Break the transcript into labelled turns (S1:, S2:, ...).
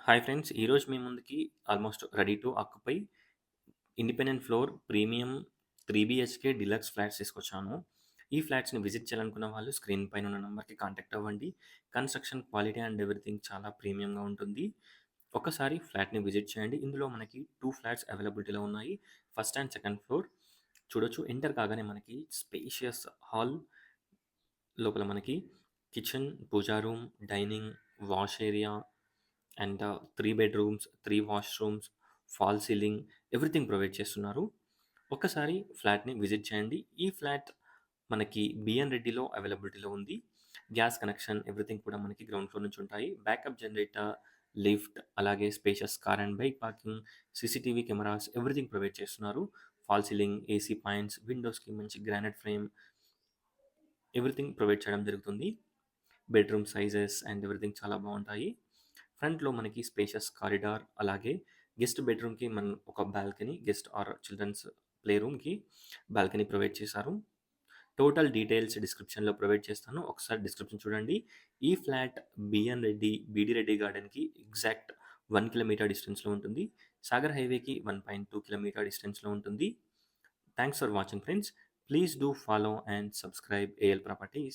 S1: Hi friends. ఈరోజు మీ ముందుకి almost ready to occupy independent floor premium 3 BHK deluxe flats తీసుకొచ్చాను. ఈ ఫ్లాట్స్‌ని విజిట్ చేయాలనుకున్న వాళ్ళు స్క్రీన్ పైన ఉన్న నంబర్‌కి కాంటాక్ట్ అవ్వండి. కన్‌స్ట్రక్షన్ క్వాలిటీ అండ్ ఎవ్రీథింగ్ చాలా ప్రీమియంగా ఉంటుంది. ఒకసారి ఫ్లాట్‌ని విజిట్ చేయండి. ఇందులో మనకి 2 ఫ్లాట్స్ అవైలబిలిటీలో ఉన్నాయి. ఫస్ట్ అండ్ సెకండ్ ఫ్లోర్ చూడొచ్చు. ఎంటర్ కాగానే మనకి స్పేషియస్ హాల్, లోపల మనకి kitchen, puja room, dining, wash area and 3 bedrooms, 3 washrooms, fall ceiling everything provide చేస్తున్నారు. ఒక్కసారి ఫ్లాట్‌ని విజిట్ చేయండి. ఈ ఫ్లాట్ మనకి బిఎన్ రెడ్డిలో అవైలబిలిటీలో ఉంది. గ్యాస్ కనెక్షన్ ఎవ్రీథింగ్ కూడా మనకి గ్రౌండ్ ఫ్లోర్ నుంచి ఉంటాయి. బ్యాకప్ జనరేటర్, లిఫ్ట్, అలాగే spacious car and bike parking, CCTV cameras everything provide చేస్తున్నారు. ఫాల్ సీలింగ్, ఏసీ పాయింట్స్, విండోస్‌కి మంచి గ్రానైట్ ఫ్రేమ్ ఎవ్రీథింగ్ ప్రొవైడ్ చేయడం జరుగుతుంది. బెడ్‌రూమ్ సైజెస్ అండ్ ఎవ్రీథింగ్ చాలా బావుంటాయి. ఫ్రంట్‌లో మనకి స్పేషియస్ కారిడార్, అలాగే గెస్ట్ బెడ్‌రూమ్‌కి మనం ఒక balcony, guest or childrens play రూమ్‌కి బాల్కనీ ప్రొవైడ్ చేశారు. టోటల్ డీటెయిల్స్ డిస్క్రిప్షన్‌లో ప్రొవైడ్ చేస్తాను. ఒకసారి డిస్క్రిప్షన్ చూడండి. ఈ flat B N Reddy, B D Reddy గార్డెన్‌కి ఎగ్జాక్ట్ 1 కిలోమీటర్ డిస్టెన్స్‌లో ఉంటుంది. సాగర్ హైవేకి 1.2 కిలోమీటర్ డిస్టెన్స్‌లో ఉంటుంది. Thanks for watching friends. Please do follow and subscribe A L properties.